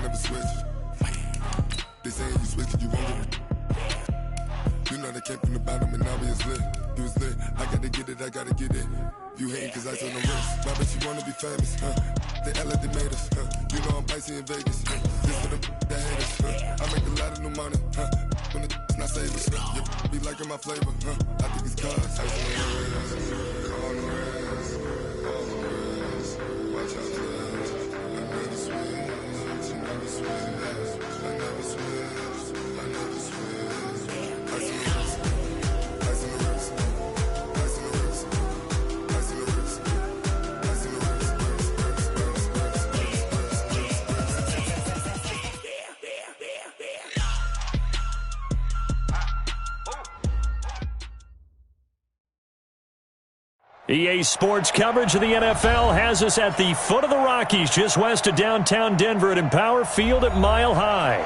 never switch. They saying you switch and you won't. You know they came from the bottom and now we is lit. You was lit. I gotta get it, I gotta get it. You hating cause I told no wrist. Why bet you wanna be famous, huh? They act like they made us, huh? You know I'm icy in Vegas, huh? This for the that hate us, huh? I make a lot of new money, huh? When it's not savers, you be liking my flavor, huh? I think it's cause ice on the wrist, on the wrist, on the wrist. Watch out for that. I never switch, I never switch, I never switch, I never switch. Ice on the wrist, ice on the wrist, ice on the wrist, ice on the wrist, ice on the wrist, EA Sports coverage of the NFL has us at the foot of the Rockies, just west of downtown Denver at Empower Field at Mile High.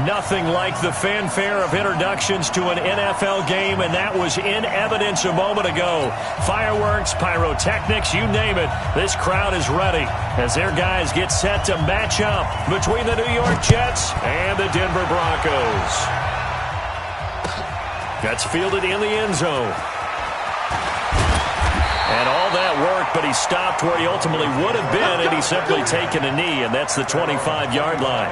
Nothing like the fanfare of introductions to an NFL game, and that was in evidence a moment ago. Fireworks, pyrotechnics, you name it. This crowd is ready as their guys get set to match up between the New York Jets and the Denver Broncos. That's fielded in the end zone. And all that work, but he stopped where he ultimately would have been, and he's simply taken a knee, and that's the 25-yard line.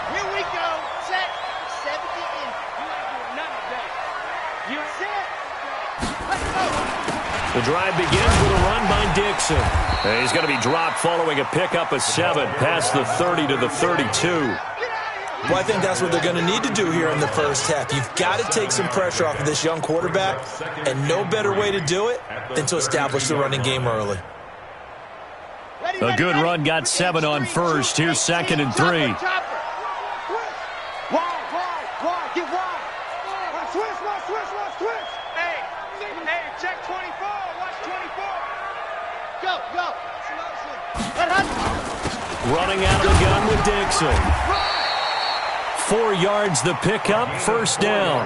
Here we go. Set. 70 in. You ain't doing nothing today. You're set. Let's go. The drive begins with a run by Dixon. And he's going to be dropped following a pickup of 7 past the 30 to the 32. Well, I think that's what they're going to need to do here in the first half. You've got to take some pressure off of this young quarterback, and no better way to do it than to establish the running game early. A good run got 7 on first. Here's 2nd and 3. Wide, get wide. Switch. Hey, check 24. Watch 24. Go. Running out of the gun with Dixon. 4 yards the pickup, first down.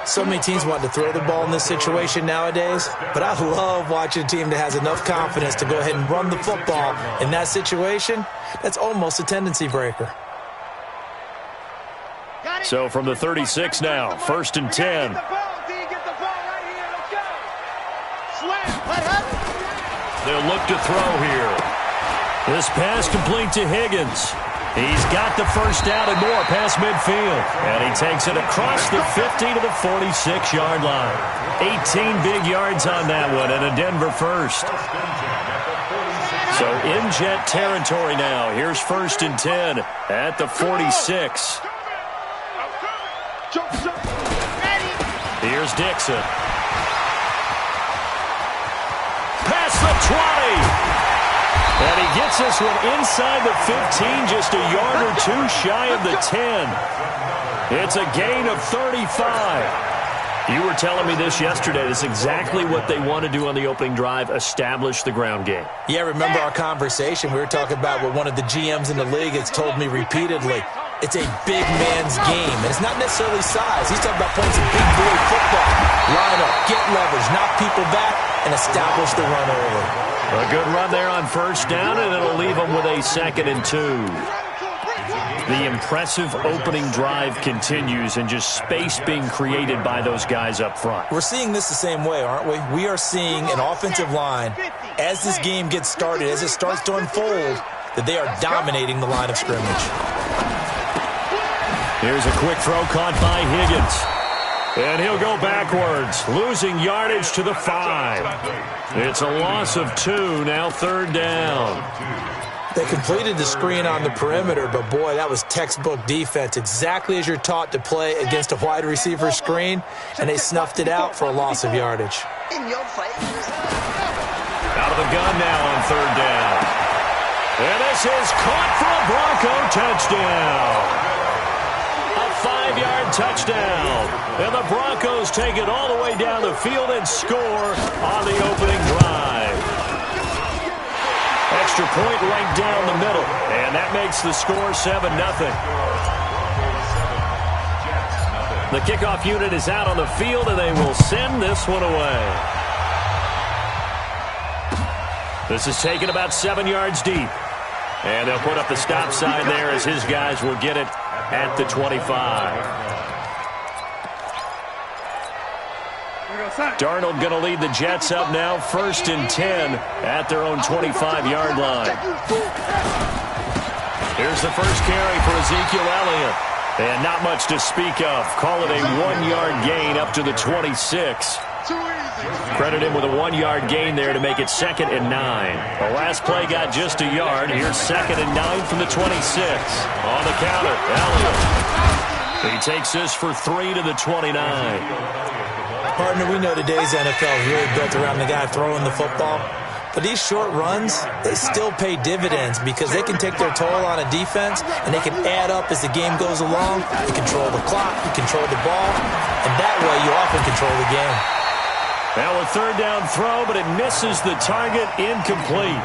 So many teams want to throw the ball in this situation nowadays, but I love watching a team that has enough confidence to go ahead and run the football. In that situation, that's almost a tendency breaker. So from the 36 now, 1st and 10. They'll look to throw here. This pass complete to Higgins. He's got the first down and more past midfield. And he takes it across the 50 to the 46-yard line. 18 big yards on that one and a Denver first. So in Jet territory now. Here's 1st and 10 at the 46. Here's Dixon. Past the 20. And he gets this one inside the 15, just a yard or 2 shy of the 10. It's a gain of 35. You were telling me this yesterday. This is exactly what they want to do on the opening drive, establish the ground game. Yeah, remember our conversation? We were talking about what one of the GMs in the league has told me repeatedly. It's a big man's game, and it's not necessarily size. He's talking about playing some big boy football. Line up, get leverage, knock people back, and establish the run early. A good run there on first down, and it'll leave them with a 2nd and 2. The impressive opening drive continues, and just space being created by those guys up front. We're seeing this the same way, aren't we? We are seeing an offensive line, as this game gets started, as it starts to unfold, that they are dominating the line of scrimmage. Here's a quick throw caught by Higgins. And he'll go backwards, losing yardage to the 5. It's a loss of 2, now 3rd down. They completed the screen on the perimeter, but boy, that was textbook defense, exactly as you're taught to play against a wide receiver screen, and they snuffed it out for a loss of yardage. Out of the gun now on 3rd down. And this is caught for a Bronco touchdown. 5-yard touchdown. And the Broncos take it all the way down the field and score on the opening drive. Extra point right down the middle. And that makes the score 7-0. The kickoff unit is out on the field, and they will send this one away. This is taken about 7 yards deep. And they'll put up the stop sign there as his guys will get it at the 25. Darnold going to lead the Jets up now, 1st and 10 at their own 25-yard line. Here's the first carry for Ezekiel Elliott. And not much to speak of. Call it a 1-yard gain up to the 26. Credit him with a 1-yard gain there to make it 2nd and 9. The last play got just a yard. Here's 2nd and 9 from the 26. On the counter, Elliott. He takes this for 3 to the 29. Partner, we know today's NFL is really built around the guy throwing the football. But these short runs, they still pay dividends because they can take their toll on a defense and they can add up as the game goes along. You control the clock, you control the ball, and that way you often control the game. Now a 3rd down throw, but it misses the target, incomplete.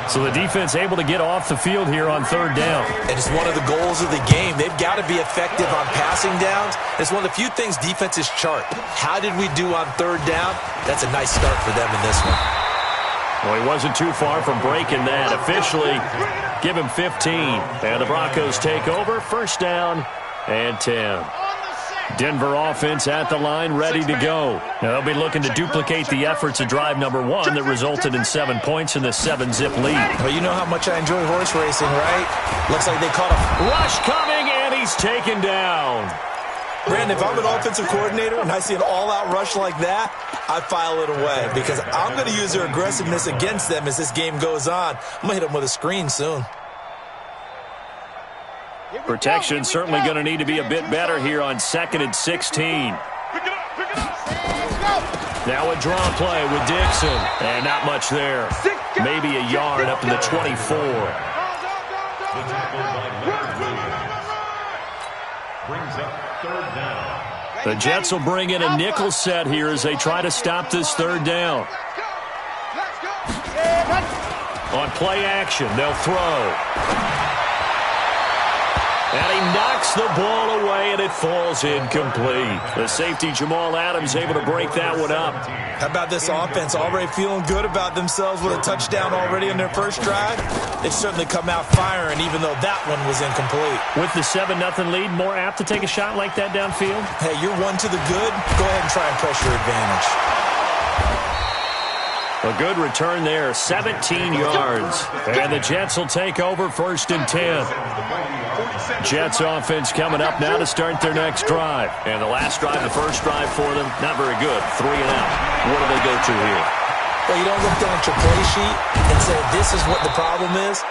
So the defense able to get off the field here on 3rd down. And it's one of the goals of the game. They've got to be effective on passing downs. It's one of the few things defenses chart. How did we do on 3rd down? That's a nice start for them in this one. Well, he wasn't too far from breaking that. Officially, give him 15. And the Broncos take over, 1st down and 10. Denver offense at the line, ready to go. Now they'll be looking to duplicate the efforts of drive number 1 that resulted in 7 points in the 7-zip lead. Well, you know how much I enjoy horse racing, right? Looks like they caught a rush coming, and he's taken down. Brandon, if I'm an offensive coordinator and I see an all-out rush like that, I file it away because I'm going to use their aggressiveness against them as this game goes on. I'm going to hit them with a screen soon. Protection certainly going to need to be a bit better here on 2nd and 16. Now a draw play with Dixon. And not much there. Maybe a yard up to the 24. The Jets will bring in a nickel set here as they try to stop this 3rd down. On play action, they'll throw. And he knocks the ball away, and it falls incomplete. The safety, Jamal Adams, able to break that one up. How about this offense? Already feeling good about themselves with a touchdown already in their first drive. They've certainly come out firing, even though that one was incomplete. With the 7-0 lead, more apt to take a shot like that downfield? Hey, you're one to the good. Go ahead and try and press your advantage. A good return there, 17 yards. And the Jets will take over, 1st and 10. Jets offense coming up now to start their next drive. And the last drive, the first drive for them, not very good. 3 and out. What do they go to here? Well, you don't look down at your play sheet and say, this is what the problem is.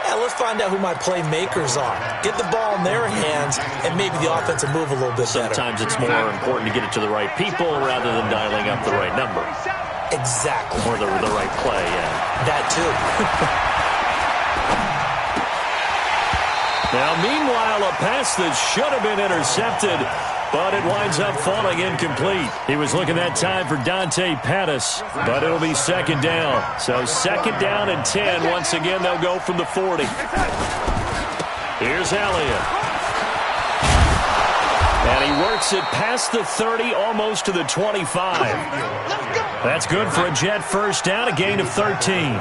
Yeah, let's find out who my playmakers are. Get the ball in their hands, and maybe the offense will move a little bit better. Sometimes it's more important to get it to the right people rather than dialing up the right number. Exactly. Or the right play, yeah. That too. Now, meanwhile, a pass that should have been intercepted, but it winds up falling incomplete. He was looking that time for Dante Pettis, but it'll be 2nd down. So 2nd down and 10. Once again, they'll go from the 40. Here's Elliott. And he works it past the 30, almost to the 25. That's good for a Jet 1st down, a gain of 13.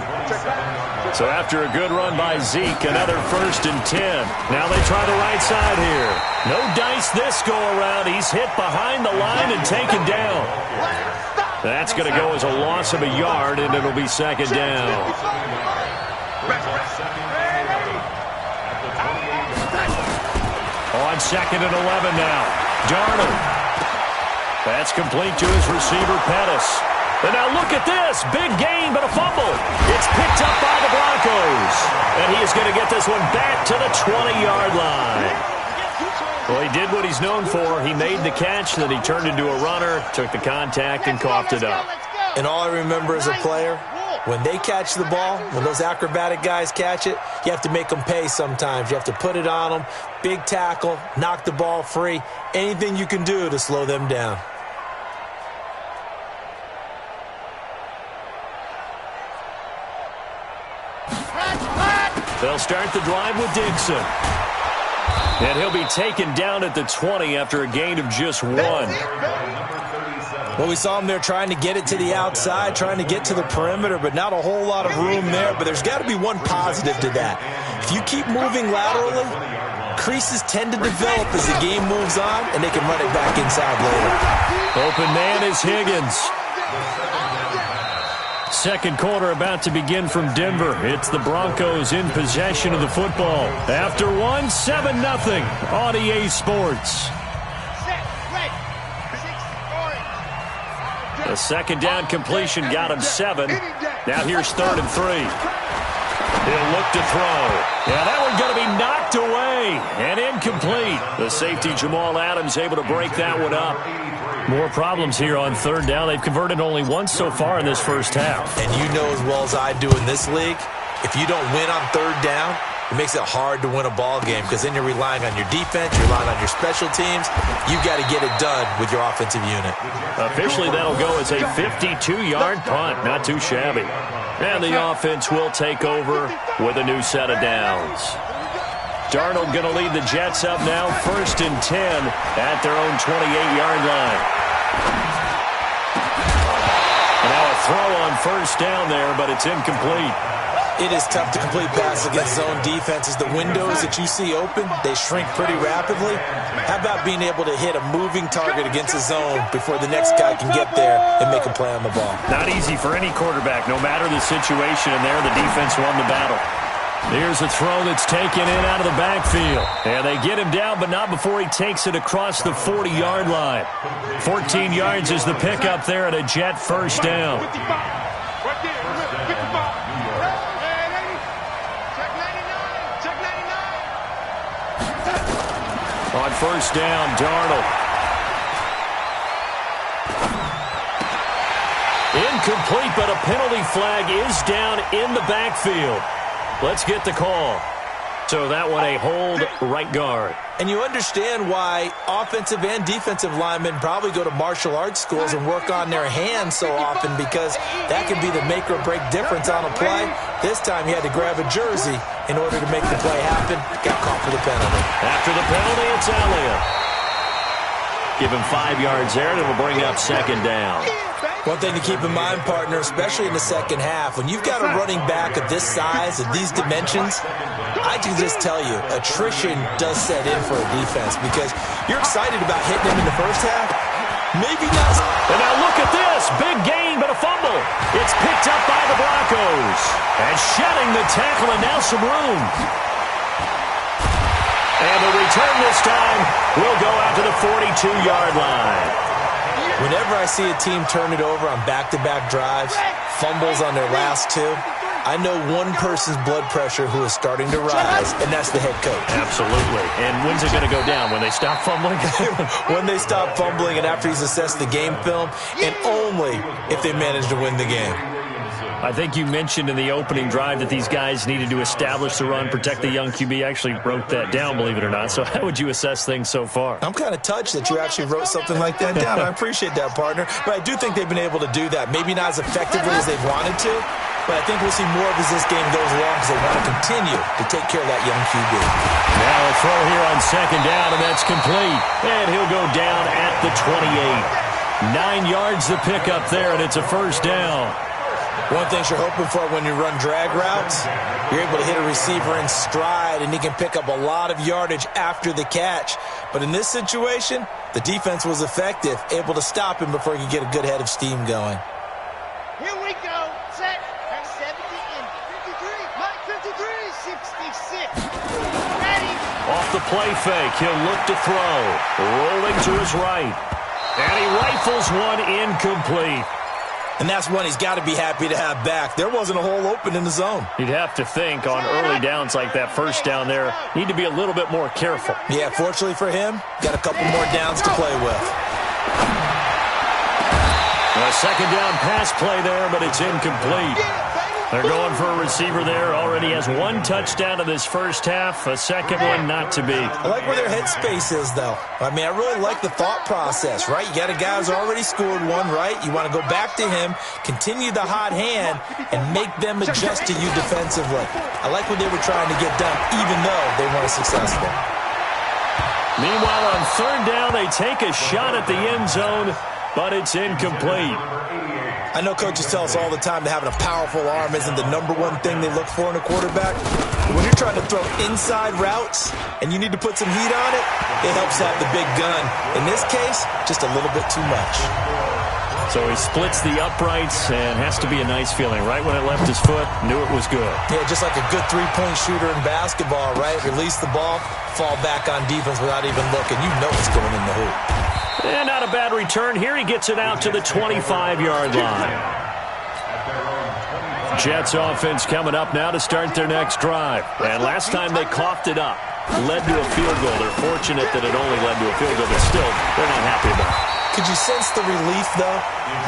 So after a good run by Zeke, another 1st and 10. Now they try the right side here. No dice this go-around. He's hit behind the line and taken down. That's going to go as a loss of a yard, and it'll be 2nd down. On 2nd and 11 now. Darnold. That's complete to his receiver, Pettis. And now look at this. Big gain, but a fumble. It's picked up by the Broncos. And he is going to get this one back to the 20-yard line. Well, he did what he's known for. He made the catch, then he turned into a runner, took the contact, and coughed it up. And all I remember as a player, when they catch the ball, when those acrobatic guys catch it, you have to make them pay sometimes. You have to put it on them. Big tackle, knock the ball free. Anything you can do to slow them down. They'll start the drive with Dixon. And he'll be taken down at the 20 after a gain of just 1. Well, we saw him there trying to get it to the outside, trying to get to the perimeter, but not a whole lot of room there. But there's got to be one positive to that. If you keep moving laterally, creases tend to develop as the game moves on, and they can run it back inside later. Open man is Higgins. Second quarter about to begin from Denver. It's the Broncos in possession of the football. After one, 7-0 on EA Sports. The second down completion got him 7. Now here's 3rd and 3. He'll look to throw. Yeah, that one's going to be knocked away and incomplete. The safety Jamal Adams able to break that one up. More problems here on 3rd down. They've converted only once so far in this first half. And you know as well as I do in this league, if you don't win on 3rd down, it makes it hard to win a ball game because then you're relying on your defense, you're relying on your special teams. You've got to get it done with your offensive unit. Officially, that'll go as a 52-yard punt. Not too shabby. And the offense will take over with a new set of downs. Darnold going to lead the Jets up now, 1st and 10 at their own 28-yard line. And now a throw on 1st down there, but it's incomplete. It is tough to complete passes against zone defenses. The windows that you see open, they shrink pretty rapidly. How about being able to hit a moving target against a zone before the next guy can get there and make a play on the ball? Not easy for any quarterback, no matter the situation, and there the defense won the battle. Here's a throw that's taken in out of the backfield. And they get him down, but not before he takes it across the 40-yard line. 14 yards is the pickup there at a Jet 1st down. On 1st down, Darnold. Incomplete, but a penalty flag is down in the backfield. Let's get the call. So that one a hold, right guard. And you understand why offensive and defensive linemen probably go to martial arts schools and work on their hands so often, because that can be the make or break difference on a play. This time he had to grab a jersey in order to make the play happen. Got caught for the penalty. After the penalty, it's Elliott. Give him 5 yards there, and it'll bring up 2nd down. One thing to keep in mind, partner, especially in the second half, when you've got a running back of this size, of these dimensions, I can just tell you, attrition does set in for a defense, because you're excited about hitting him in the first half. Maybe not. And now look at this. Big gain, but a fumble. It's picked up by the Broncos. And shedding the tackle, and now some room. And the return this time will go out to the 42-yard line. Whenever I see a team turn it over on back-to-back drives, fumbles on their last 2, I know one person's blood pressure who is starting to rise, and that's the head coach. Absolutely. And when's it going to go down? When they stop fumbling? When they stop fumbling and after he's assessed the game film, and only if they manage to win the game. I think you mentioned in the opening drive that these guys needed to establish the run, protect the young QB. I actually wrote that down, believe it or not. So how would you assess things so far? I'm kind of touched that you actually wrote something like that down. I appreciate that, partner. But I do think they've been able to do that. Maybe not as effectively as they've wanted to, but I think we'll see more of as this game goes along, because they want to continue to take care of that young QB. Now a throw here on 2nd down, and that's complete. And he'll go down at the 28. 9 yards the pickup there, and it's a 1st down. One thing you're hoping for when you run drag routes, you're able to hit a receiver in stride, and he can pick up a lot of yardage after the catch. But in this situation, the defense was effective, able to stop him before he could get a good head of steam going. Here we go. Set. 70 and 53. Mike 53, 66. Ready. Off the play fake, he'll look to throw. Rolling to his right. And he rifles one incomplete. And that's one he's got to be happy to have back. There wasn't a hole open in the zone. You'd have to think on early downs like that 1st down there, need to be a little bit more careful. Yeah, fortunately for him, got a couple more downs to play with. A 2nd down pass play there, but it's incomplete. They're going for a receiver there. Already has 1 touchdown in this first half. A second one not to be. I like where their headspace is, though. I mean, I really like the thought process, right? You got a guy who's already scored one, right? You want to go back to him, continue the hot hand, and make them adjust to you defensively. I like what they were trying to get done, even though they weren't successful. Meanwhile, on 3rd down, they take a shot at the end zone. but it's incomplete. I know coaches tell us all the time that having a powerful arm isn't the #1 thing they look for in a quarterback. When you're trying to throw inside routes and you need to put some heat on it, it helps have the big gun. In this case, just a little bit too much. So he splits the uprights and has to be a nice feeling. Right when it left his foot, knew it was good. Yeah, just like a good three-point shooter in basketball, right? Release the ball, fall back on defense without even looking. You know it's going in the hoop. And not a bad return here. He gets it out to the 25-yard line. Jets offense coming up now to start their next drive. And last time they coughed it up, led to a field goal. They're fortunate that it only led to a field goal, but still, they're not happy about it. Could you sense the relief, though,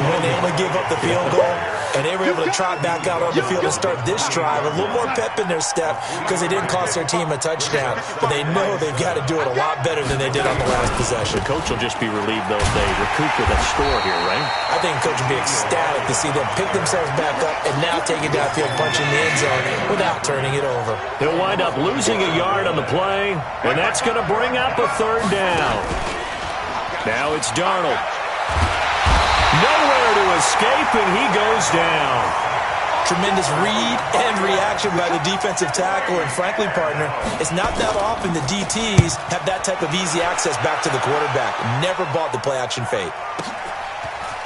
when they only gave up the field goal and they were able to trot back out on the field and start this drive? A little more pep in their step because they didn't cost their team a touchdown. But they know they've got to do it a lot better than they did on the last possession. The coach will just be relieved, though, if they recoup with a score here, right? I think the coach will be ecstatic to see them pick themselves back up and now take it downfield, punching the end zone without turning it over. He'll wind up losing a yard on the play, and that's going to bring up a 3rd down. Now it's Darnold. Nowhere to escape, and he goes down. Tremendous read and reaction by the defensive tackle, and frankly, partner, it's not that often the DTs have that type of easy access back to the quarterback. Never bought the play-action fake.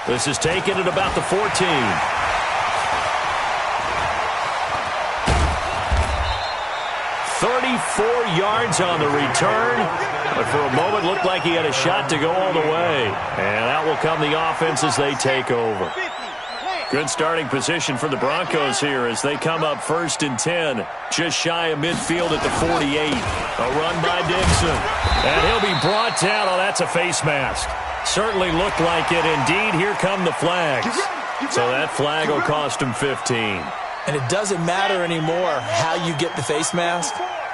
This is taken at about the 14. 34 yards on the return, but for a moment looked like he had a shot to go all the way. And out will come the offense as they take over. Good starting position for the Broncos here as they come up 1st and 10, just shy of midfield at the 48. A run by Dixon, and he'll be brought down. Oh, that's a face mask. Certainly looked like it. Indeed, here come the flags. So that flag will cost him 15. And it doesn't matter anymore how you get the face mask.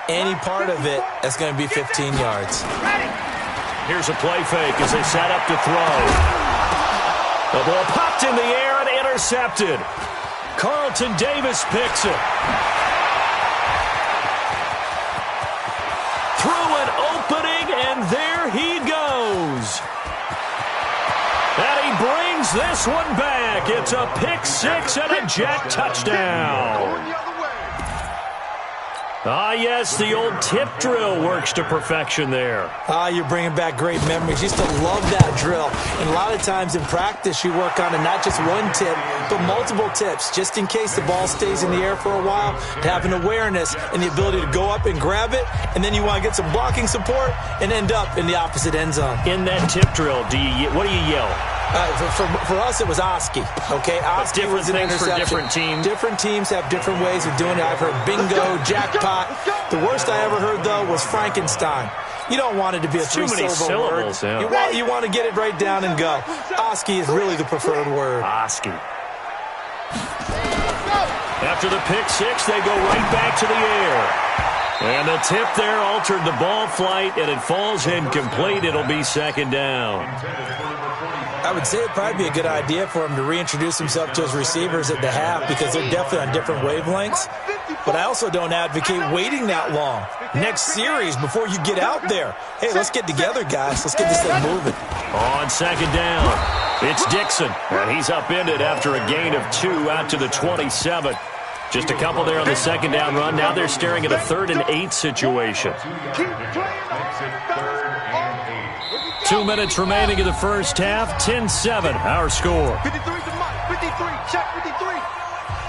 Any part of it, that's going to be 15 yards. Here's a play fake as they set up to throw. The ball popped in the air and intercepted. Carlton Davis picks it. Through an opening, and there he goes. And he brings this one back. It's a pick-6 and a Jet touchdown. Ah, yes, the old tip drill works to perfection there. Ah, you're bringing back great memories. Used to love that drill. And a lot of times in practice, you work on it, not just one tip, but multiple tips, just in case the ball stays in the air for a while, to have an awareness and the ability to go up and grab it, and then you want to get some blocking support and end up in the opposite end zone. In that tip drill, what do you yell? For us, it was Oski. Okay, Oski was an interception. For different teams. Different teams have different ways of doing it. I've heard bingo, jackpot. The worst I ever heard, though, was Frankenstein. You don't want it to be a three-syllable word. Yeah. You want to get it right down and go. Oski is really the preferred word. Oski. After the pick-6, they go right back to the air. And the tip there altered the ball flight, and it falls incomplete. It'll be 2nd down. I would say it'd probably be a good idea for him to reintroduce himself to his receivers at the half because they're definitely on different wavelengths. But I also don't advocate waiting that long. Next series before you get out there. Hey, let's get together, guys. Let's get this thing moving. On 2nd down, it's Dixon. And he's upended after a gain of 2 out to the 27. Just a couple there on the 2nd down run. Now they're staring at a 3rd and 8 situation. 2 minutes remaining in the first half. 10-7, our score. 53 to Mike. 53. Check 53.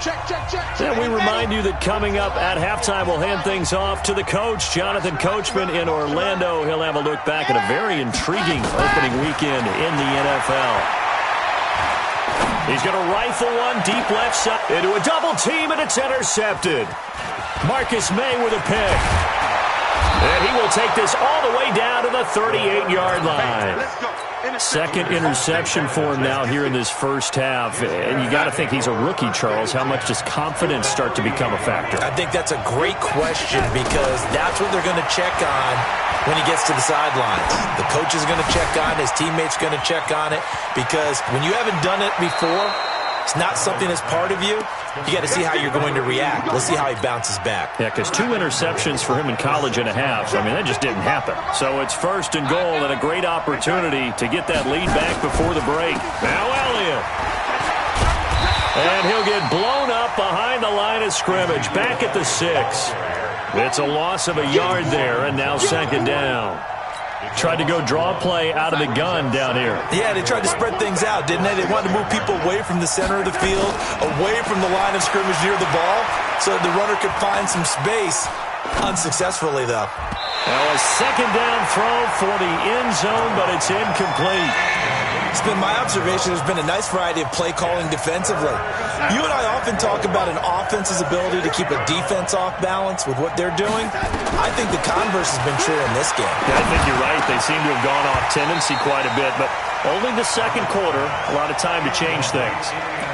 Check. And we remind you that coming up at halftime, we'll hand things off to the coach, Jonathan Coachman in Orlando. He'll have a look back at a very intriguing opening weekend in the NFL. He's going to rifle one deep left side into a double team, and it's intercepted. Marcus May with a pick. And he will take this all the way down to the 38-yard line. 2nd interception for him now here in this first half. And you got to think he's a rookie, Charles. How much does confidence start to become a factor? I think that's a great question because that's what they're going to check on when he gets to the sidelines. The coach is going to check on it. His teammate's going to check on it because when you haven't done it before, it's not something that's part of you, you got to see how you're going to react. Let's see how he bounces back. Yeah, because 2 interceptions for him in college and a half. I mean, that just didn't happen. So it's 1st and goal and a great opportunity to get that lead back before the break. Now Elliott. And he'll get blown up behind the line of scrimmage. Back at the 6. It's a loss of a yard there, and now 2nd down. Tried to go draw play out of the gun down here. Yeah, they tried to spread things out, didn't they? They wanted to move people away from the center of the field, away from the line of scrimmage near the ball, so that the runner could find some space. Unsuccessfully, though. Now a 2nd down throw for the end zone, but it's incomplete. It's been my observation there's been a nice variety of play calling defensively. You and I often talk about an offense's ability to keep a defense off balance with what they're doing. I think the converse has been true in this game. Yeah, I think you're right. They seem to have gone off tendency quite a bit, but only the 2nd quarter, a lot of time to change things.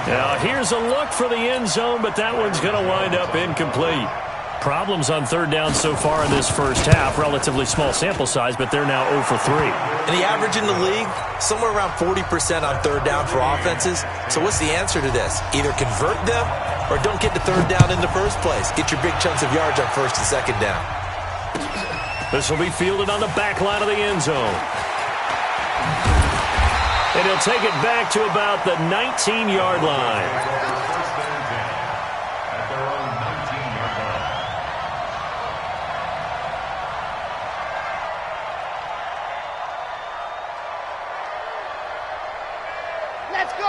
Now here's a look for the end zone, but that one's going to wind up incomplete. Problems on 3rd down so far in this first half. Relatively small sample size, but they're now 0 for 3. And the average in the league, somewhere around 40% on 3rd down for offenses. So what's the answer to this? Either convert them or don't get to 3rd down in the first place. Get your big chunks of yards on 1st and 2nd down. This will be fielded on the back line of the end zone. And he'll take it back to about the 19-yard line.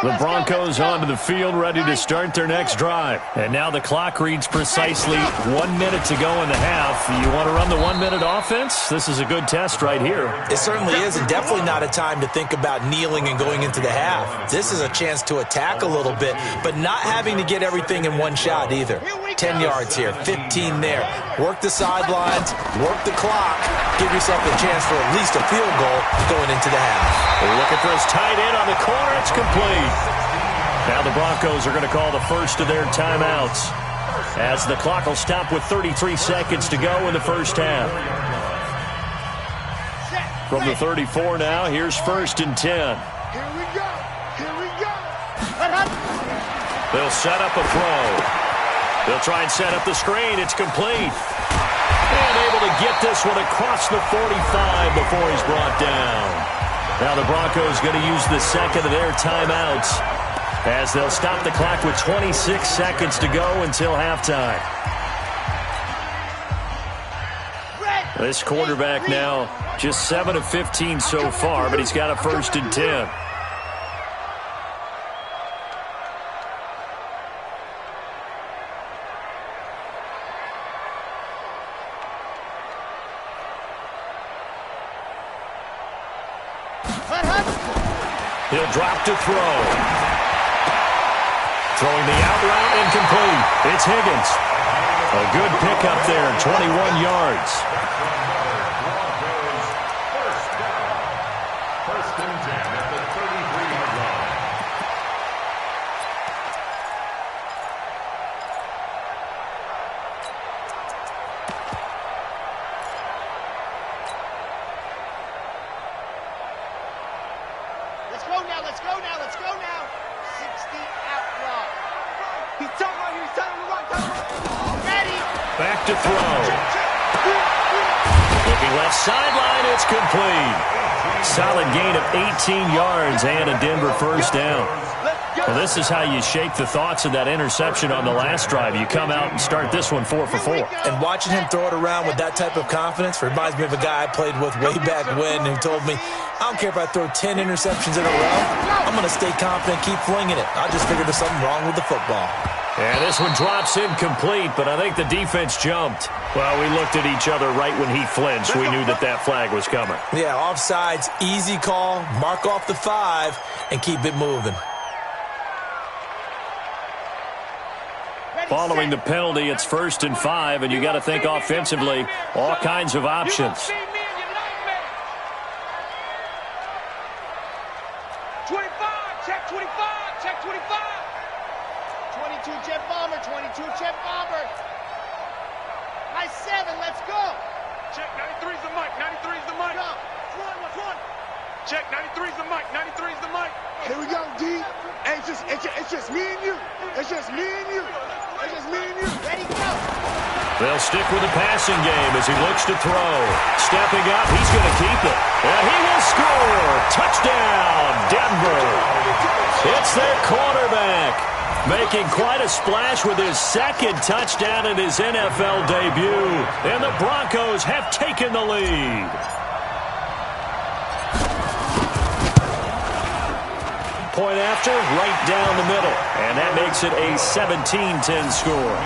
The Broncos onto the field, ready to start their next drive. And now the clock reads precisely 1 minute to go in the half. You want to run the 1-minute offense? This is a good test right here. It certainly is, and definitely not a time to think about kneeling and going into the half. This is a chance to attack a little bit, but not having to get everything in one shot either. 10 yards here, 15 there. Work the sidelines, work the clock. Give yourself a chance for at least a field goal going into the half. Looking for his tight end on the corner. It's complete. Now the Broncos are going to call the first of their timeouts, as the clock will stop with 33 seconds to go in the first half. From the 34 now, here's 1st and 10. Here we go. Here we go. They'll set up a throw. They'll try and set up the screen. It's complete. And able to get this one across the 45 before he's brought down. Now the Broncos going to use the 2nd of their timeouts, as they'll stop the clock with 26 seconds to go until halftime. This quarterback now just 7 of 15 so far, but he's got a 1st and 10. He'll drop to throw. Throwing the out route, incomplete. It's Higgins. A good pickup there, 21 yards. First and 10 at the 33-yard line. Let's go now, let's go now, let's go now. 60 out route. He's talking about you, he's telling him to run. Ready. Back to throw. Looking left sideline, it's complete. Solid gain of 18 yards and a Denver first down. Well, this is how you shake the thoughts of that interception on the last drive. You come out and start this one 4 for 4. And watching him throw it around with that type of confidence reminds me of a guy I played with way back when who told me, I don't care if I throw 10 interceptions in a row. I'm going to stay confident, keep flinging it. I just figured there's something wrong with the football. And this one drops incomplete, but I think the defense jumped. Well, we looked at each other right when he flinched. We knew that that flag was coming. Yeah, offsides, easy call, mark off the 5, and keep it moving. Following the penalty, it's 1st and 5, and you got to think offensively, all kinds of options. 25, check 25, check 25. 22 jet bomber, 22 jet bomber. Nice 7, let's go. Check, 93's the mic, 93's the mic. Go. What's one? check. 93's the mic. 93's the mic. Here we go, D. Hey, it's just me and you. It's just me and you. It's just me and you. Ready, go. They'll stick with the passing game as he looks to throw. Stepping up, he's going to keep it. And he will score. Touchdown, Denver. It's their quarterback, making quite a splash with his second touchdown in his NFL debut. And the Broncos have taken the lead. Point after, right down the middle. And that makes it a 17-10 score.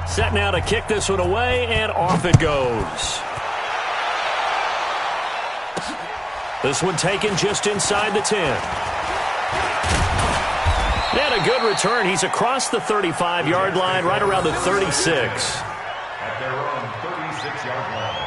Set now to kick this one away, and off it goes. This one taken just inside the 10. And a good return. He's across the 35-yard line, right around the 36. At their own 36-yard line.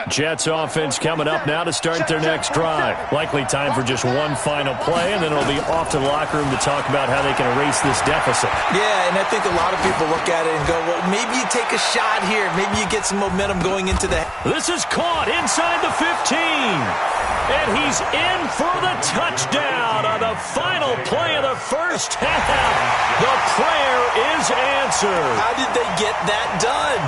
Jets offense coming up now to start their next drive. Likely time for just one final play, and then it'll be off to the locker room to talk about how they can erase this deficit. Yeah, and I think a lot of people look at it and go, well, maybe you take a shot here. Maybe you get some momentum going into the... This is caught inside the 15. And he's in for the touchdown on the final play of the first half. The prayer is answered. How did they get that done?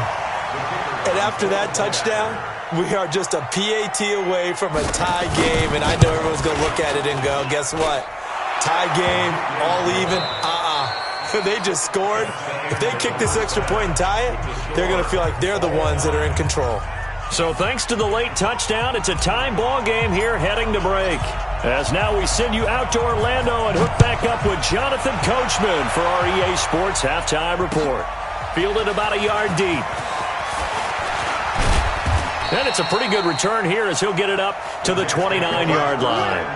And after that touchdown, we are just a PAT away from a tie game, and I know everyone's going to look at it and go, guess what? Tie game, all even, They just scored. If they kick this extra point and tie it, they're going to feel like they're the ones that are in control. So thanks to the late touchdown, it's a time ball game here heading to break. As now we send you out to Orlando and hook back up with Jonathan Coachman for our EA Sports Halftime Report. Fielded about a yard deep. And it's a pretty good return here as he'll get it up to the 29-yard line.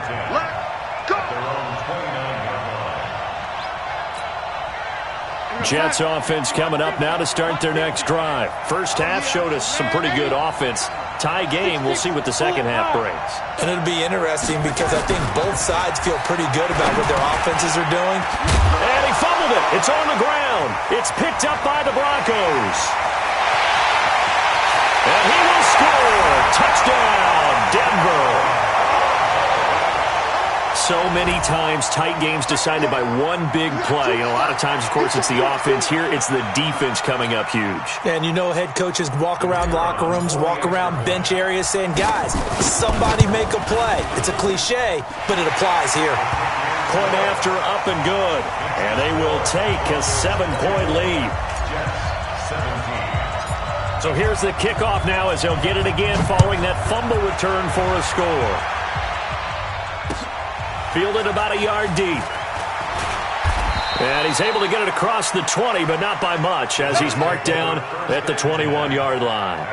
Jets offense coming up now to start their next drive. First half showed us some pretty good offense. Tie game, we'll see what the second half brings. And it'll be interesting because I think both sides feel pretty good about what their offenses are doing. And he fumbled it. It's on the ground. It's picked up by the Broncos. And he will score. Touchdown, Denver. So many times tight games decided by one big play. And a lot of times, of course, it's the offense. Here, it's the defense coming up huge. And you know head coaches walk around locker rooms, walk around bench areas saying, guys, somebody make a play. It's a cliche, but it applies here. Point after, up and good. And they will take a 7-point lead. So here's the kickoff now as they'll get it again following that fumble return for a score. Fielded about a yard deep. And he's able to get it across the 20, but not by much as he's marked down at the 21-yard line.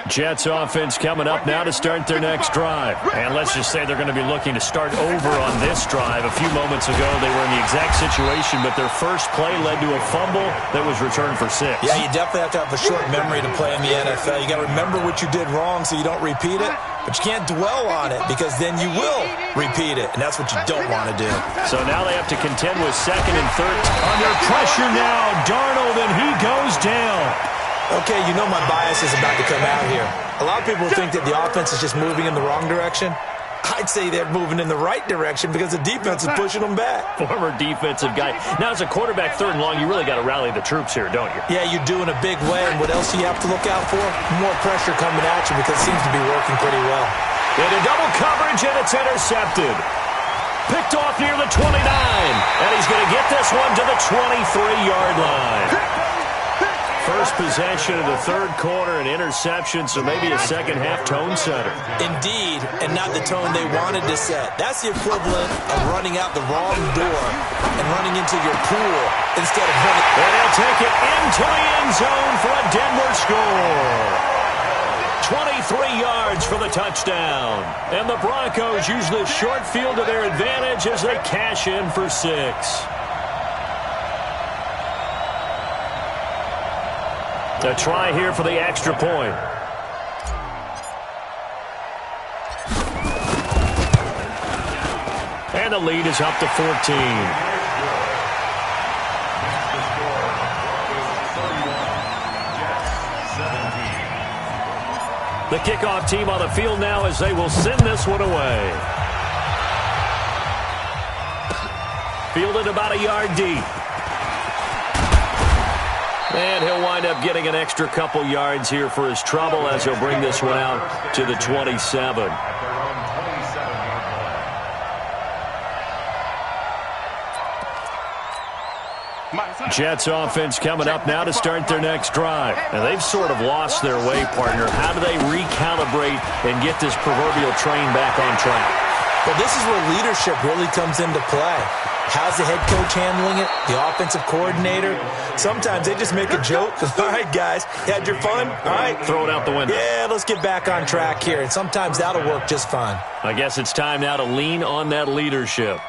Jets offense coming up now to start their next drive. And let's just say they're going to be looking to start over on this drive. A few moments ago, they were in the exact situation, but their first play led to a fumble that was returned for 6. Yeah, you definitely have to have a short memory to play in the NFL. You got to remember what you did wrong so you don't repeat it, but you can't dwell on it because then you will repeat it, and that's what you don't want to do. So now they have to contend with second and third. Under pressure now, Darnold, and he goes down. Okay, you know my bias is about to come out here. A lot of people think that the offense is just moving in the wrong direction. I'd say they're moving in the right direction because the defense is pushing them back. Former defensive guy. Now, as a quarterback, 3rd and long, you really got to rally the troops here, don't you? Yeah, you do in a big way. And what else do you have to look out for? More pressure coming at you because it seems to be working pretty well. Into double coverage, and it's intercepted. Picked off near the 29. And he's going to get this one to the 23-yard line. First possession of the 3rd quarter, an interception, so maybe a second-half tone setter. Indeed, and not the tone they wanted to set. That's the equivalent of running out the wrong door and running into your pool instead of running. And they'll take it into the end zone for a Denver score. 23 yards for the touchdown. And the Broncos use this short field to their advantage as they cash in for 6. A try here for the extra point. And the lead is up to 14. The kickoff team on the field now as they will send this one away. Fielded about a yard deep. And he'll wind up getting an extra couple yards here for his trouble as he'll bring this one out to the 27. Jets offense coming up now to start their next drive. And they've sort of lost their way, partner. How do they recalibrate and get this proverbial train back on track? Well, this is where leadership really comes into play. How's the head coach handling it? The offensive coordinator? Sometimes they just make a joke. All right, guys, you had your fun? All right. Throw it out the window. Yeah, let's get back on track here. And sometimes that'll work just fine. I guess it's time now to lean on that leadership.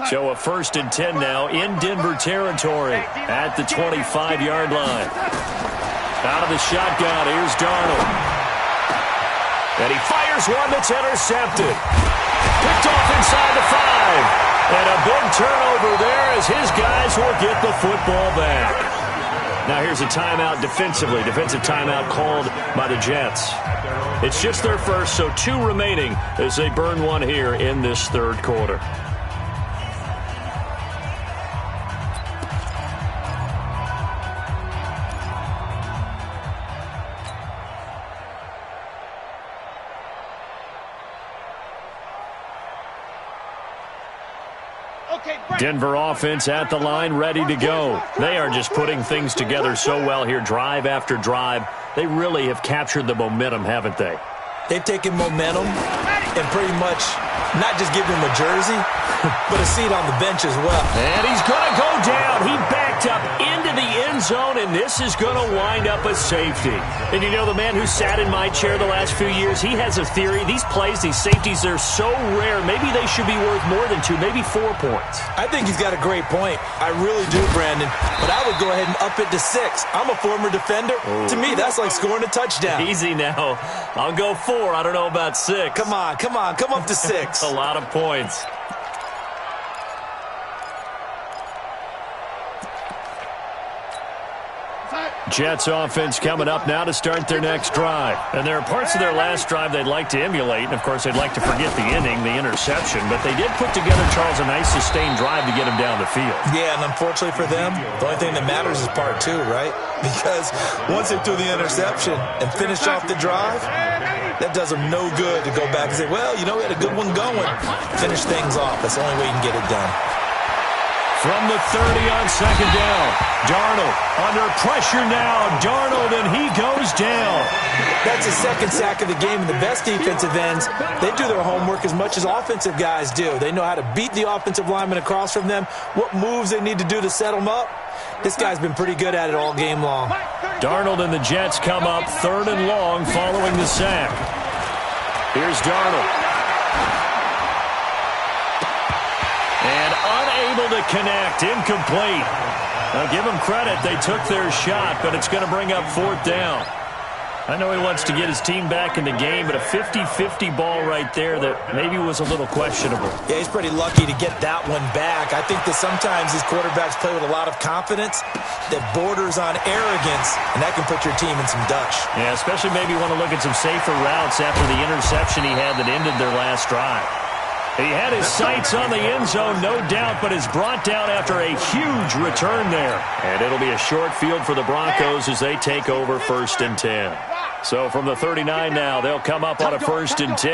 So a 1st and 10 now in Denver territory at the 25-yard line. Out of the shotgun, here's Darnold. And he fires one that's intercepted. Picked off inside the 5. And a big turnover there as his guys will get the football back. Now here's a timeout defensively. Defensive timeout called by the Jets. It's just their first, so 2 remaining as they burn one here in this 3rd quarter. Denver offense at the line, ready to go. They are just putting things together so well here, drive after drive. They really have captured the momentum, haven't they? They've taken momentum and pretty much not just given him a jersey, but a seat on the bench as well. And he's going to go down. He backed up into the end zone, and this is going to wind up a safety. And you know, the man who sat in my chair the last few years, he has a theory. These plays, these safeties, they're so rare. Maybe they should be worth more than 2, maybe 4 points. I think he's got a great point. I really do, Brandon. But I would go ahead and up it to 6. I'm a former defender. Ooh. To me, that's like scoring a touchdown. Easy now. I'll go 4. I don't know about 6. Come on. Come up to 6. A lot of points. Jets offense coming up now to start their next drive. And there are parts of their last drive they'd like to emulate. And, of course, they'd like to forget the inning, the interception. But they did put together, Charles, a nice sustained drive to get him down the field. Yeah, and unfortunately for them, the only thing that matters is part 2, right? Because once they threw the interception and finished off the drive, that does them no good to go back and say, well, you know, we had a good one going. Finish things off. That's the only way you can get it done. From the 30 on 2nd down, Darnold under pressure now. Darnold, and he goes down. That's the 2nd sack of the game, and the best defensive ends, they do their homework as much as offensive guys do. They know how to beat the offensive lineman across from them, what moves they need to do to set them up. This guy's been pretty good at it all game long. Darnold and the Jets come up 3rd and long following the sack. Here's Darnold. And unable to connect, incomplete. Now give them credit, they took their shot, but it's going to bring up 4th down. I know he wants to get his team back in the game, but a 50-50 ball right there that maybe was a little questionable. Yeah, he's pretty lucky to get that one back. I think that sometimes these quarterbacks play with a lot of confidence that borders on arrogance, and that can put your team in some dutch. Yeah, especially maybe want to look at some safer routes after the interception he had that ended their last drive. He had his sights on the end zone, no doubt, but is brought down after a huge return there. And it'll be a short field for the Broncos as they take over 1st and 10. So from the 39 now, they'll come up on a 1st and 10.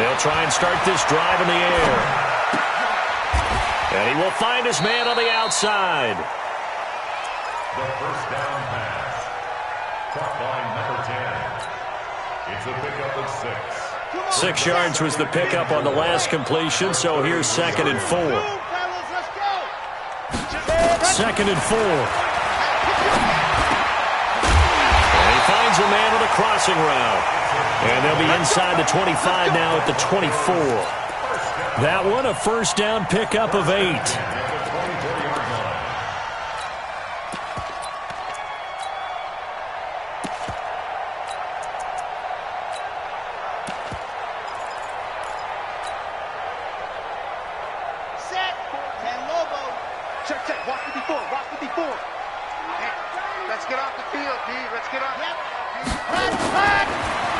They'll try and start this drive in the air. And he will find his man on the outside. The first down pass. Caught by number 10. It's a pickup of 6. 6 yards was the pickup on the last completion, so here's 2nd and 4. 2nd and 4. And he finds a man on the crossing route. And they'll be inside the 25 now at the 24. That one, a first down pickup of 8.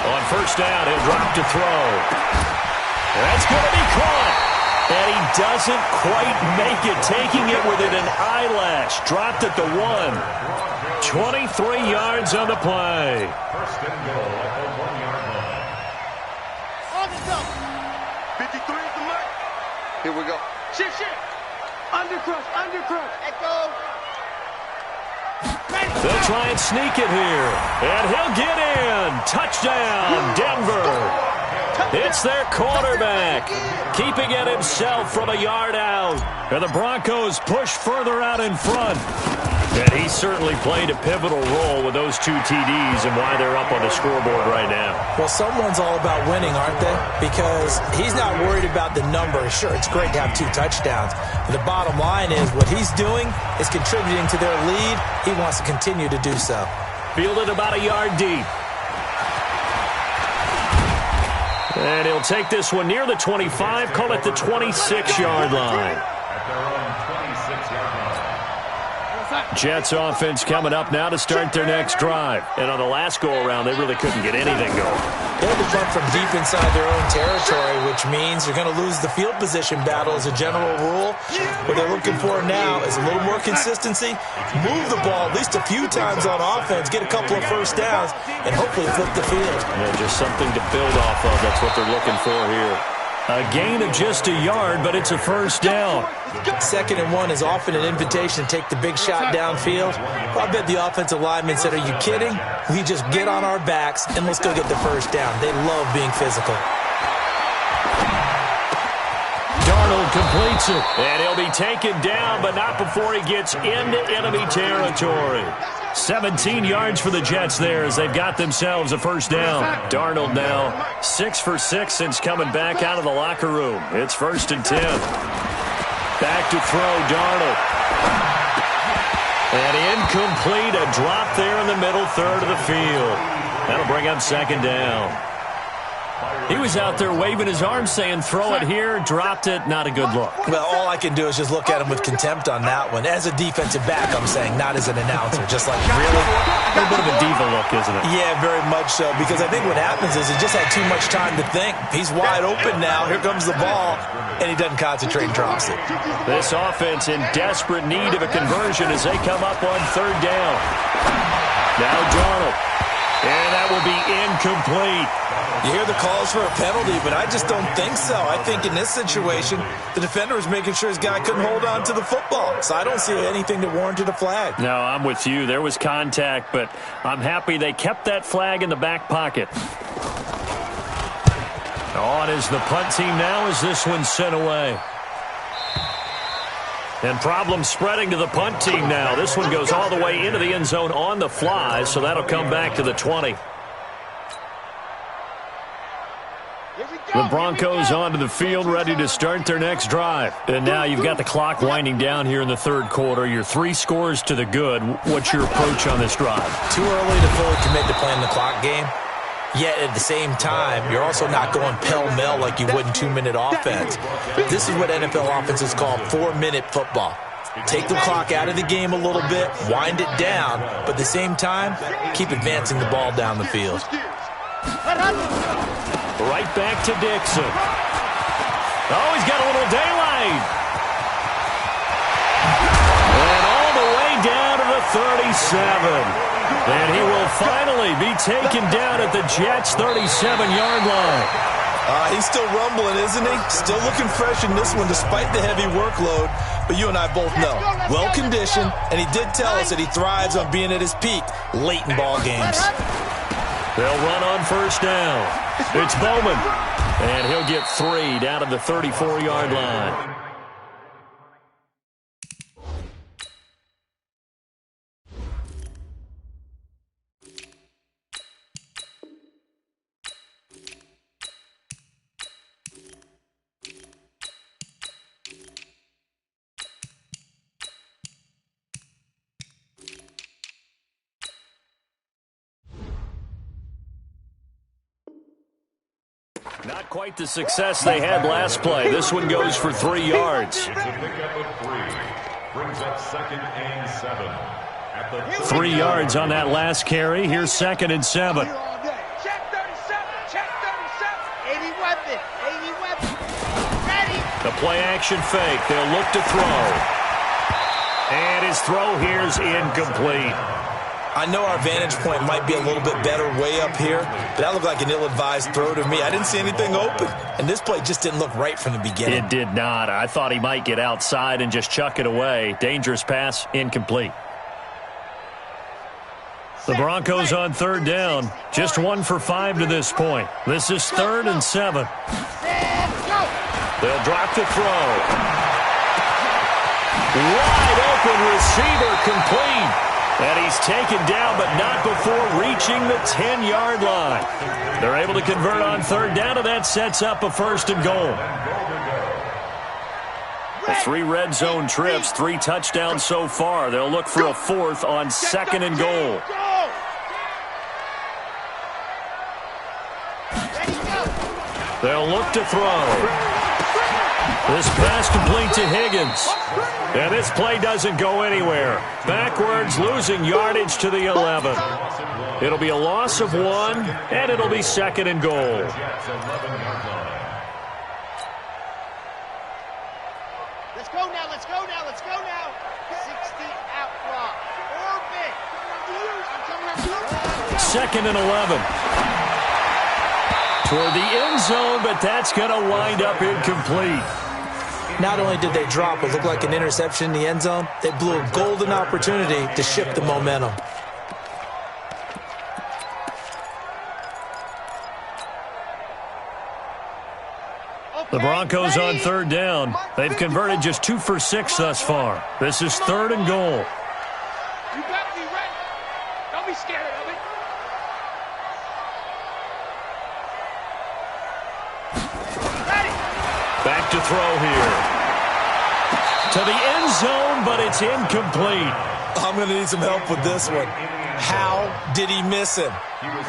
On first down, he'll drop to throw. That's going to be caught. And he doesn't quite make it, taking it within an eyelash. Dropped at the 1. 23 yards on the play. First and goal at the 1-yard line. On the go. 53 is the mark. Here we go. Shift. Undercrush. Echo. They'll try and sneak it here. And he'll get in. Touchdown, Denver. It's their quarterback, keeping it himself from a yard out. And the Broncos push further out in front. And he certainly played a pivotal role with those 2 TDs and why they're up on the scoreboard right now. Well, someone's all about winning, aren't they? Because he's not worried about the number. Sure, it's great to have 2 touchdowns. But the bottom line is what he's doing is contributing to their lead. He wants to continue to do so. Fielded about a yard deep. And he'll take this one near the 25, call it the 26-yard line. At their own 26-yard line. Jets offense coming up now to start their next drive. And on the last go-around, they really couldn't get anything going. They had to punt from deep inside their own territory, which means they're going to lose the field position battle as a general rule. What they're looking for now is a little more consistency, move the ball at least a few times on offense, get a couple of first downs, and hopefully flip the field. Yeah, just something to build off of. That's what they're looking for here. A gain of just a yard, but it's a first down. 2nd and 1 is often an invitation to take the big shot downfield. I bet the offensive lineman said, are you kidding? We just get on our backs and let's go get the first down. They love being physical. Darnold completes it, and he'll be taken down, but not before he gets into enemy territory. 17 yards for the Jets there as they've got themselves a first down. Darnold now 6 for 6 since coming back out of the locker room. It's 1st and 10. Back to throw, Darnold. And incomplete, a drop there in the middle third of the field. That'll bring up 2nd down. He was out there waving his arms saying, throw it here, dropped it, not a good look. Well, all I can do is just look at him with contempt on that one. As a defensive back, I'm saying, not as an announcer. Just like, really? A little bit of a diva look, isn't it? Yeah, very much so, because I think what happens is he just had too much time to think. He's wide open now. Here comes the ball, and he doesn't concentrate and drops it. This offense in desperate need of a conversion as they come up on 3rd down. Now Darnold. And that will be incomplete. You hear the calls for a penalty, but I just don't think so. I think in this situation, the defender was making sure his guy couldn't hold on to the football. So I don't see anything that warranted a flag. No, I'm with you. There was contact, but I'm happy they kept that flag in the back pocket. On is the punt team now as this one's sent away. And problems spreading to the punt team now. This one goes all the way into the end zone on the fly, so that'll come back to the 20. The Broncos onto the field, ready to start their next drive. And now you've got the clock winding down here in the third quarter. You're 3 scores to the good. What's your approach on this drive? Too early to fully commit to playing the clock game. Yet at the same time, you're also not going pell-mell like you would in 2-minute offense. This is what NFL offenses call 4-minute football. Take the clock out of the game a little bit, wind it down, but at the same time, keep advancing the ball down the field. Right back to Dixon. Oh, he's got a little daylight. And all the way down to the 37. And he will finally be taken down at the Jets' 37-yard line. He's still rumbling, isn't he? Still looking fresh in this one despite the heavy workload. But you and I both know, well-conditioned, and he did tell us that he thrives on being at his peak late in ball games. They'll run on first down. It's Bowman, and he'll get 3 down at the 34-yard line. Not quite the success they had last play. This one goes for 3 yards. It's a pickup of 3. Brings up 2nd and 7. At the 3 yards on that last carry. Here's 2nd and 7. Check 37, check 37. 80 weapon, 80 weapon. Ready. The play-action fake. They'll look to throw. And his throw here's incomplete. I know our vantage point might be a little bit better way up here, but that looked like an ill-advised throw to me. I didn't see anything open, and this play just didn't look right from the beginning. It did not. I thought he might get outside and just chuck it away. Dangerous pass, incomplete. The Broncos on third down. Just 1 for 5 to this point. This is 3rd and 7. They'll drop the throw. Wide open receiver, complete. And he's taken down, but not before reaching the 10-yard line. They're able to convert on third down, and that sets up a 1st and goal. The 3 red zone trips, 3 touchdowns so far. They'll look for a 4th on 2nd and goal. They'll look to throw. This pass complete to Higgins. And this play doesn't go anywhere. Backwards, losing yardage to the 11. It'll be a loss of 1, and it'll be 2nd and goal. Let's go now, let's go now, let's go now. 60 out block. Orbit. 2nd and 11. Toward the end zone, but that's going to wind up incomplete. Not only did they drop what looked like an interception in the end zone, they blew a golden opportunity to shift the momentum. The Broncos on third down. They've converted just 2 for 6 thus far. This is 3rd and goal. You got to be ready. Don't be scared of it. Back to throw here. To the end zone, but it's incomplete. I'm going to need some help with this one. How did he miss him?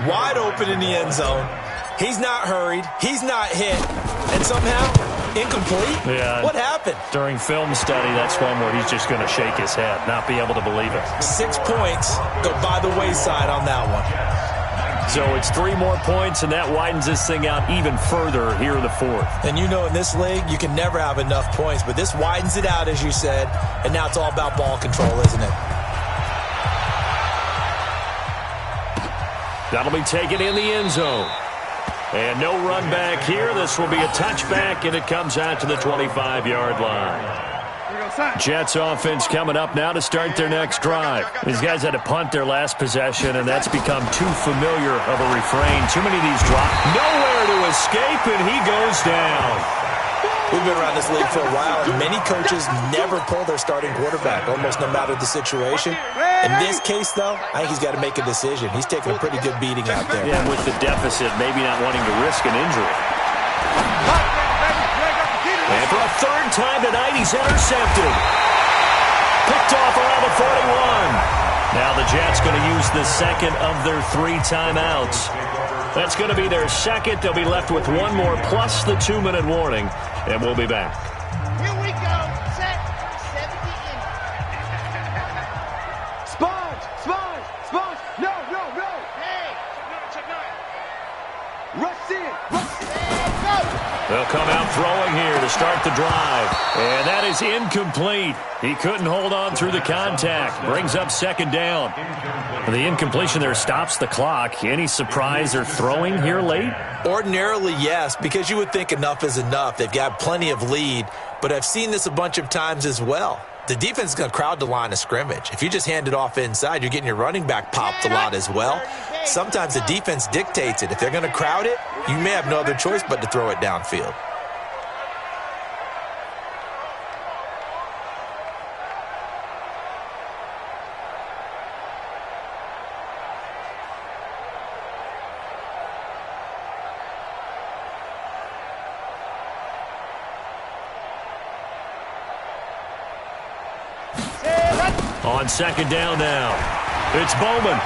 Wide open in the end zone. He's not hurried. He's not hit. And somehow, incomplete? Yeah. What happened? During film study, that's one where he's just going to shake his head, not be able to believe it. 6 points go by the wayside on that one. So it's 3 more points, and that widens this thing out even further here in the 4th. And you know in this league, you can never have enough points, but this widens it out, as you said, and now it's all about ball control, isn't it? That'll be taken in the end zone. And no run back here. This will be a touchback, and it comes out to the 25-yard line. Jets offense coming up now to start their next drive. These guys had to punt their last possession, and that's become too familiar of a refrain. Too many of these drop. Nowhere to escape, and he goes down. We've been around this league for a while, and many coaches never pull their starting quarterback, almost no matter the situation. In this case, though, I think he's got to make a decision. He's taking a pretty good beating out there. Yeah, with the deficit, maybe not wanting to risk an injury. a third time tonight, he's intercepted. Picked off around the 41. Now the Jets going to use the second of their 3 timeouts. That's going to be their second. They'll be left with one more plus the 2-minute warning, and we'll be back. Here we go. Set. 70 in. Sponge. No. Hey. Check nine. Rush in. And go. They'll come out throwing here to start the drive. And that is incomplete. He couldn't hold on through the contact. Brings up second down. The incompletion there stops the clock. Any surprise they're throwing here late? Ordinarily, yes, because you would think enough is enough. They've got plenty of lead, but I've seen this a bunch of times as well. The defense is going to crowd the line of scrimmage. If you just hand it off inside, you're getting your running back popped a lot as well. Sometimes the defense dictates it. If they're going to crowd it, you may have no other choice but to throw it downfield. On second down now, it's Bowman.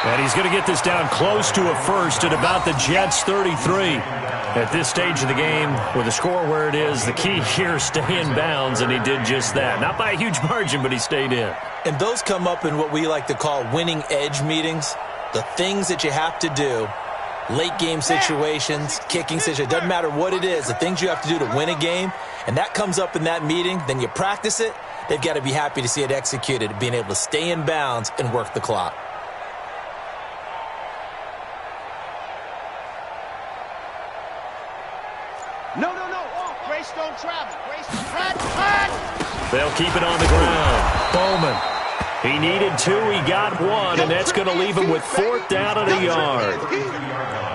And he's going to get this down close to a first at about the Jets' 33. At this stage of the game, with the score where it is, the key here is stay in bounds, and he did just that. Not by a huge margin, but he stayed in. And those come up in what we like to call winning edge meetings. The things that you have to do, late game situations, kicking situations, doesn't matter what it is, the things you have to do to win a game, and that comes up in that meeting, then you practice it, they've got to be happy to see it executed, being able to stay in bounds and work the clock. No. Grace don't travel. Grace cut. They'll keep it on the ground. Bowman. He needed 2. He got 1, and that's going to leave him with 4th down and a yard.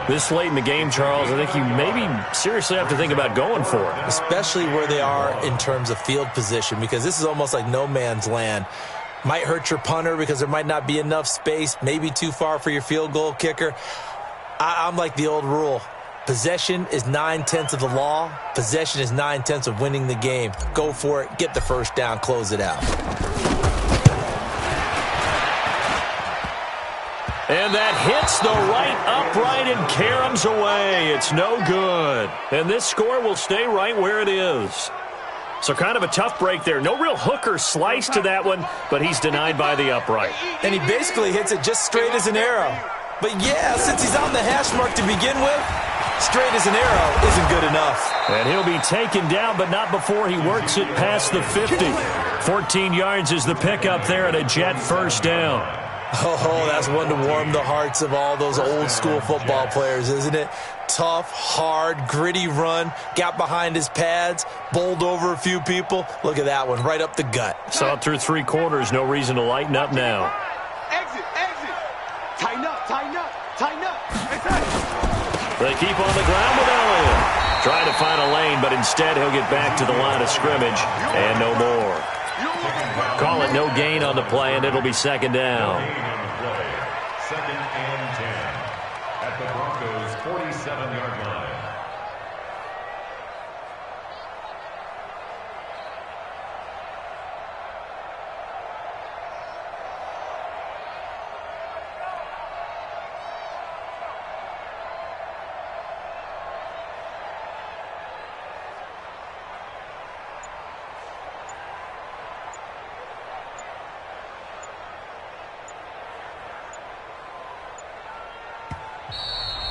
This late in the game, Charles, I think you maybe seriously have to think about going for it. Especially where they are in terms of field position, because this is almost like no man's land. Might hurt your punter because there might not be enough space, maybe too far for your field goal kicker. I'm like the old rule. Possession is 9/10 of the law. Possession is 9/10 of winning the game. Go for it. Get the first down. Close it out. And that hits the right upright and caroms away. It's no good. And this score will stay right where it is. So kind of a tough break there. No real hook or slice to that one, but he's denied by the upright. And he basically hits it just straight as an arrow. But yeah, since he's on the hash mark to begin with, straight as an arrow isn't good enough. And he'll be taken down, but not before he works it past the 50. 14 yards is the pickup there at a Jet first down. Oh, that's one to warm the hearts of all those old school football players, isn't it? Tough, hard, gritty run, got behind his pads, bowled over a few people. Look at that one, right up the gut. Saw it through 3 quarters, no reason to lighten up now. Exit. Tighten up. They keep on the ground with Elliott. Trying to find a lane, but instead he'll get back to the line of scrimmage and no more. Call it no gain on the play, and it'll be second down. Second and 10 at the Broncos' 47-yard line.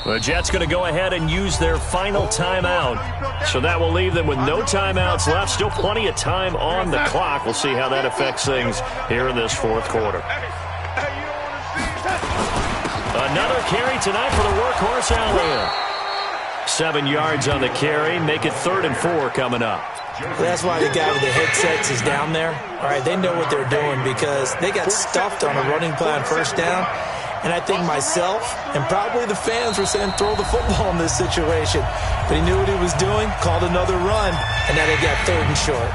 The Jets going to go ahead and use their final timeout. So that will leave them with no timeouts left. Still plenty of time on the clock. We'll see how that affects things here in this 4th quarter. Another carry tonight for the workhorse Elliott. 7 yards on the carry. Make it 3rd and 4 coming up. That's why the guy with the headsets is down there. All right, they know what they're doing because they got stuffed on a running play on first down. And I think myself and probably the fans were saying throw the football in this situation. But he knew what he was doing, called another run, and now they got 3rd and short.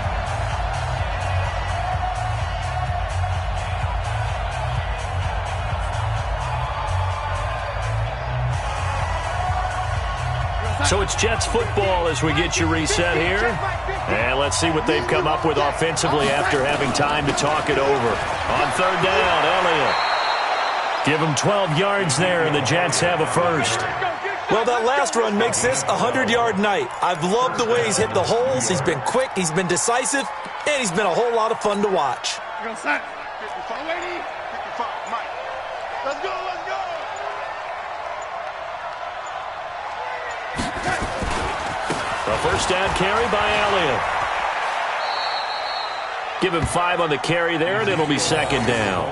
So it's Jets football as we get you reset here. And let's see what they've come up with offensively after having time to talk it over. On third down, Elliott. Give him 12 yards there, and the Jets have a first. Well, that last run makes this a 100-yard night. I've loved the way he's hit the holes. He's been quick, he's been decisive, and he's been a whole lot of fun to watch. 55, Mike. Let's go, let's go. A first down carry by Elliott. Give him 5 on the carry there, and it'll be second down.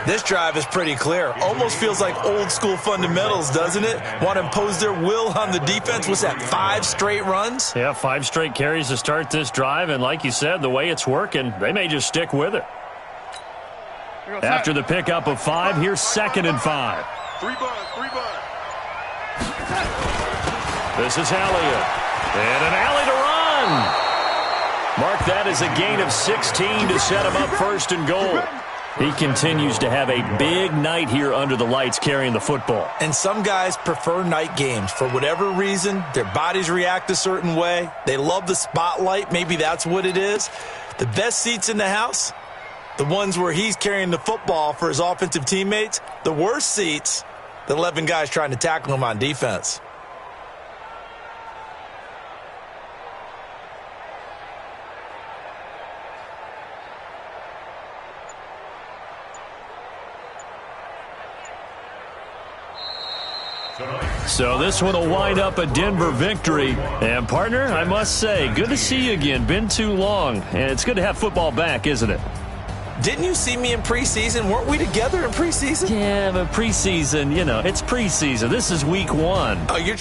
This drive is pretty clear. Almost feels like old-school fundamentals, doesn't it? Want to impose their will on the defense. What's that, 5 straight runs? Yeah, 5 straight carries to start this drive, and like you said, the way it's working, they may just stick with it. After the pickup of 5, here's second and 5. 3 bud. This is Elliott. And an alley to run. Mark that as a gain of 16 to set him up first and goal. He continues to have a big night here under the lights carrying the football. And some guys prefer night games. For whatever reason, their bodies react a certain way. They love the spotlight. Maybe that's what it is. The best seats in the house, the ones where he's carrying the football for his offensive teammates. The worst seats, the 11 guys trying to tackle him on defense. So this one will wind up a Denver victory. And, partner, I must say, good to see you again. Been too long. And it's good to have football back, isn't it? Didn't you see me in preseason? Weren't we together in preseason? Yeah, but preseason, you know, it's preseason. This is week 1. Oh, you're